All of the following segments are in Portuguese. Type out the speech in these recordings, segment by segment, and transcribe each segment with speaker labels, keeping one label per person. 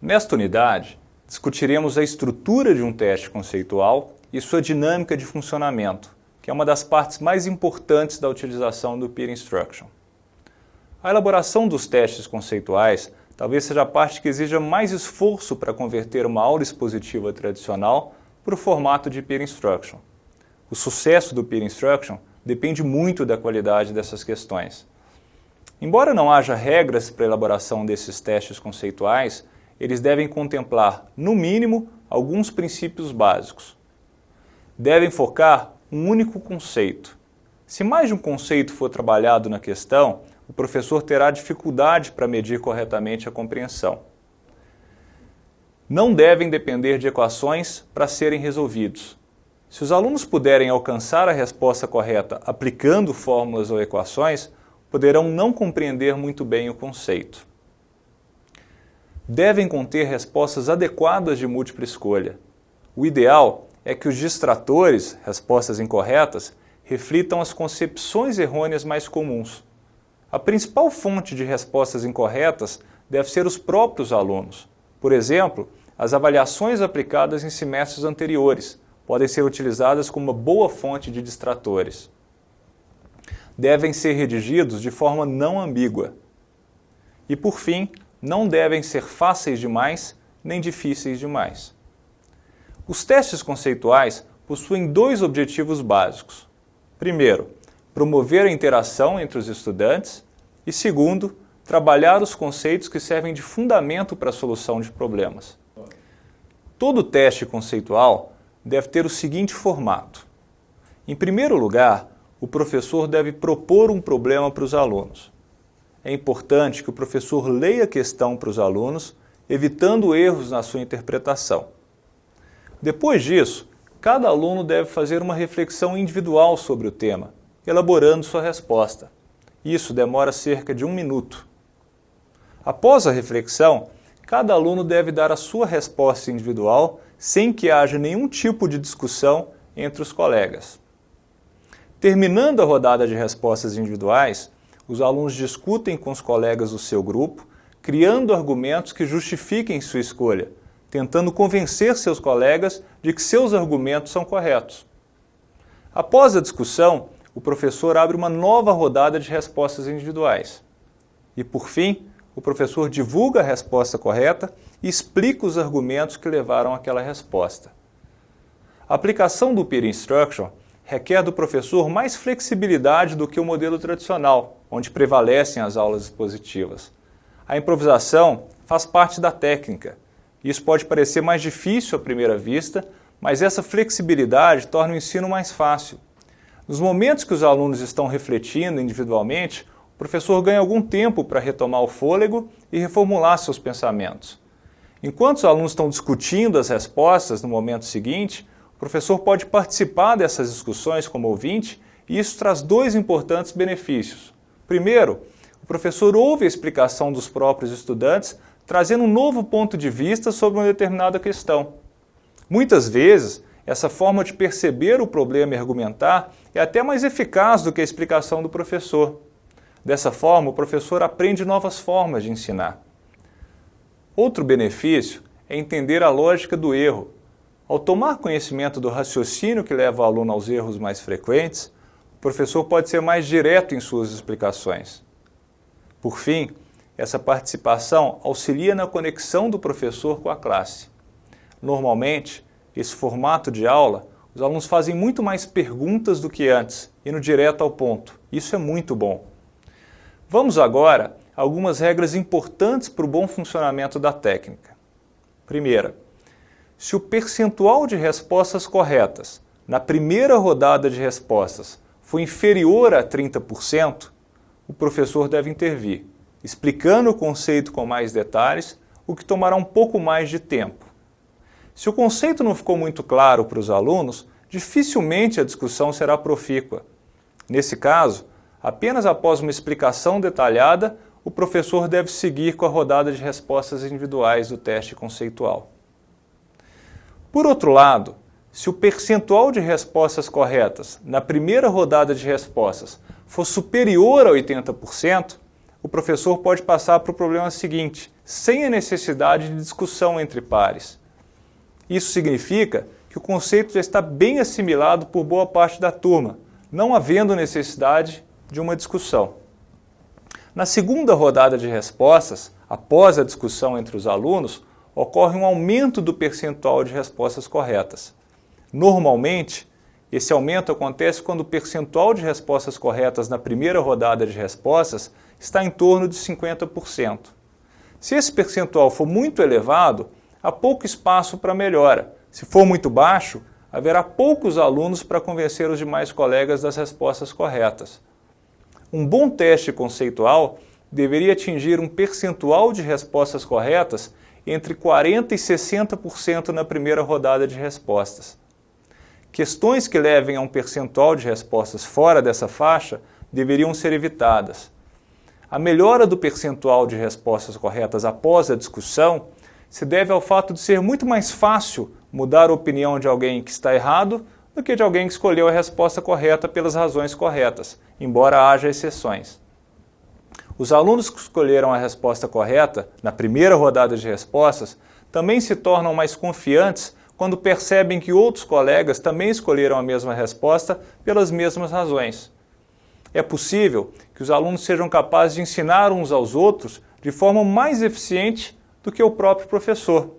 Speaker 1: Nesta unidade, discutiremos a estrutura de um teste conceitual e sua dinâmica de funcionamento, que é uma das partes mais importantes da utilização do Peer Instruction. A elaboração dos testes conceituais talvez seja a parte que exija mais esforço para converter uma aula expositiva tradicional para o formato de Peer Instruction. O sucesso do Peer Instruction depende muito da qualidade dessas questões. Embora não haja regras para a elaboração desses testes conceituais, eles devem contemplar, no mínimo, alguns princípios básicos. Devem focar um único conceito. Se mais de um conceito for trabalhado na questão, o professor terá dificuldade para medir corretamente a compreensão. Não devem depender de equações para serem resolvidos. Se os alunos puderem alcançar a resposta correta aplicando fórmulas ou equações, poderão não compreender muito bem o conceito. Devem conter respostas adequadas de múltipla escolha. O ideal é que os distratores, respostas incorretas, reflitam as concepções errôneas mais comuns. A principal fonte de respostas incorretas deve ser os próprios alunos. Por exemplo, as avaliações aplicadas em semestres anteriores podem ser utilizadas como uma boa fonte de distratores. Devem ser redigidos de forma não ambígua. E, por fim, não devem ser fáceis demais nem difíceis demais. Os testes conceituais possuem dois objetivos básicos. Primeiro, promover a interação entre os estudantes e, segundo, trabalhar os conceitos que servem de fundamento para a solução de problemas. Todo teste conceitual deve ter o seguinte formato. Em primeiro lugar, o professor deve propor um problema para os alunos. É importante que o professor leia a questão para os alunos, evitando erros na sua interpretação. Depois disso, cada aluno deve fazer uma reflexão individual sobre o tema, elaborando sua resposta. Isso demora cerca de 1 minuto. Após a reflexão, cada aluno deve dar a sua resposta individual sem que haja nenhum tipo de discussão entre os colegas. Terminando a rodada de respostas individuais, os alunos discutem com os colegas do seu grupo, criando argumentos que justifiquem sua escolha, tentando convencer seus colegas de que seus argumentos são corretos. Após a discussão, o professor abre uma nova rodada de respostas individuais. E, por fim, o professor divulga a resposta correta e explica os argumentos que levaram àquela resposta. A aplicação do Peer Instruction requer do professor mais flexibilidade do que o modelo tradicional, onde prevalecem as aulas expositivas. A improvisação faz parte da técnica. Isso pode parecer mais difícil à primeira vista, mas essa flexibilidade torna o ensino mais fácil. Nos momentos que os alunos estão refletindo individualmente, o professor ganha algum tempo para retomar o fôlego e reformular seus pensamentos. Enquanto os alunos estão discutindo as respostas no momento seguinte, o professor pode participar dessas discussões como ouvinte e isso traz dois importantes benefícios. Primeiro, o professor ouve a explicação dos próprios estudantes, trazendo um novo ponto de vista sobre uma determinada questão. Muitas vezes, essa forma de perceber o problema e argumentar é até mais eficaz do que a explicação do professor. Dessa forma, o professor aprende novas formas de ensinar. Outro benefício é entender a lógica do erro. Ao tomar conhecimento do raciocínio que leva o aluno aos erros mais frequentes, o professor pode ser mais direto em suas explicações. Por fim, essa participação auxilia na conexão do professor com a classe. Normalmente, esse formato de aula, os alunos fazem muito mais perguntas do que antes, indo direto ao ponto. Isso é muito bom. Vamos agora a algumas regras importantes para o bom funcionamento da técnica. Primeira, se o percentual de respostas corretas na primeira rodada de respostas for inferior a 30%, o professor deve intervir, explicando o conceito com mais detalhes, o que tomará um pouco mais de tempo. Se o conceito não ficou muito claro para os alunos, dificilmente a discussão será profícua. Nesse caso, apenas após uma explicação detalhada, o professor deve seguir com a rodada de respostas individuais do teste conceitual. Por outro lado, se o percentual de respostas corretas na primeira rodada de respostas for superior a 80%, o professor pode passar para o problema seguinte, sem a necessidade de discussão entre pares. Isso significa que o conceito já está bem assimilado por boa parte da turma, não havendo necessidade de uma discussão. Na segunda rodada de respostas, após a discussão entre os alunos, ocorre um aumento do percentual de respostas corretas. Normalmente, esse aumento acontece quando o percentual de respostas corretas na primeira rodada de respostas está em torno de 50%. Se esse percentual for muito elevado, há pouco espaço para melhora. Se for muito baixo, haverá poucos alunos para convencer os demais colegas das respostas corretas. Um bom teste conceitual deveria atingir um percentual de respostas corretas entre 40% e 60% na primeira rodada de respostas. Questões que levem a um percentual de respostas fora dessa faixa deveriam ser evitadas. A melhora do percentual de respostas corretas após a discussão se deve ao fato de ser muito mais fácil mudar a opinião de alguém que está errado do que de alguém que escolheu a resposta correta pelas razões corretas, embora haja exceções. Os alunos que escolheram a resposta correta na primeira rodada de respostas também se tornam mais confiantes quando percebem que outros colegas também escolheram a mesma resposta pelas mesmas razões. É possível que os alunos sejam capazes de ensinar uns aos outros de forma mais eficiente do que o próprio professor.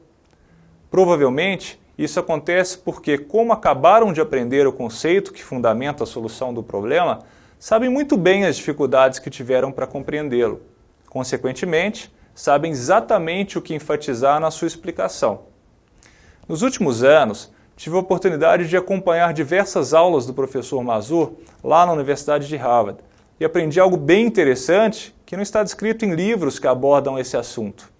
Speaker 1: Provavelmente, isso acontece porque, como acabaram de aprender o conceito que fundamenta a solução do problema, sabem muito bem as dificuldades que tiveram para compreendê-lo. Consequentemente, sabem exatamente o que enfatizar na sua explicação. Nos últimos anos, tive a oportunidade de acompanhar diversas aulas do professor Mazur lá na Universidade de Harvard e aprendi algo bem interessante que não está descrito em livros que abordam esse assunto.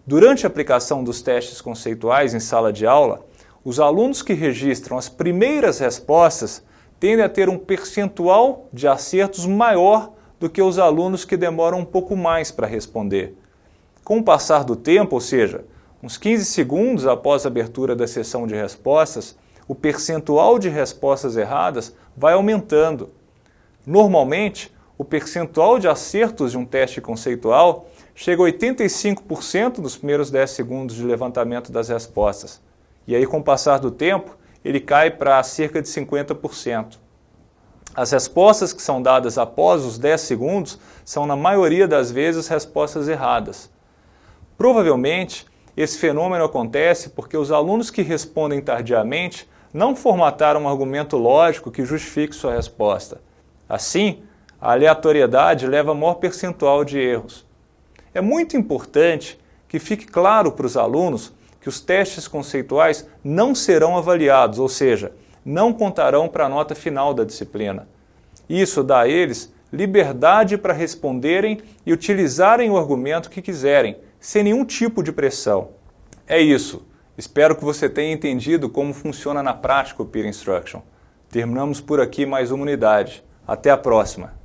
Speaker 1: Durante a aplicação dos testes conceituais em sala de aula, os alunos que registram as primeiras respostas tendem a ter um percentual de acertos maior do que os alunos que demoram um pouco mais para responder. Com o passar do tempo, ou seja, uns 15 segundos após a abertura da sessão de respostas, o percentual de respostas erradas vai aumentando. Normalmente, o percentual de acertos de um teste conceitual chega a 85% nos primeiros 10 segundos de levantamento das respostas. E aí, com o passar do tempo, ele cai para cerca de 50%. As respostas que são dadas após os 10 segundos são, na maioria das vezes, respostas erradas. Provavelmente, esse fenômeno acontece porque os alunos que respondem tardiamente não formataram um argumento lógico que justifique sua resposta. Assim, a aleatoriedade leva a maior percentual de erros. É muito importante que fique claro para os alunos que os testes conceituais não serão avaliados, ou seja, não contarão para a nota final da disciplina. Isso dá a eles liberdade para responderem e utilizarem o argumento que quiserem, sem nenhum tipo de pressão. É isso. Espero que você tenha entendido como funciona na prática o Peer Instruction. Terminamos por aqui mais uma unidade. Até a próxima!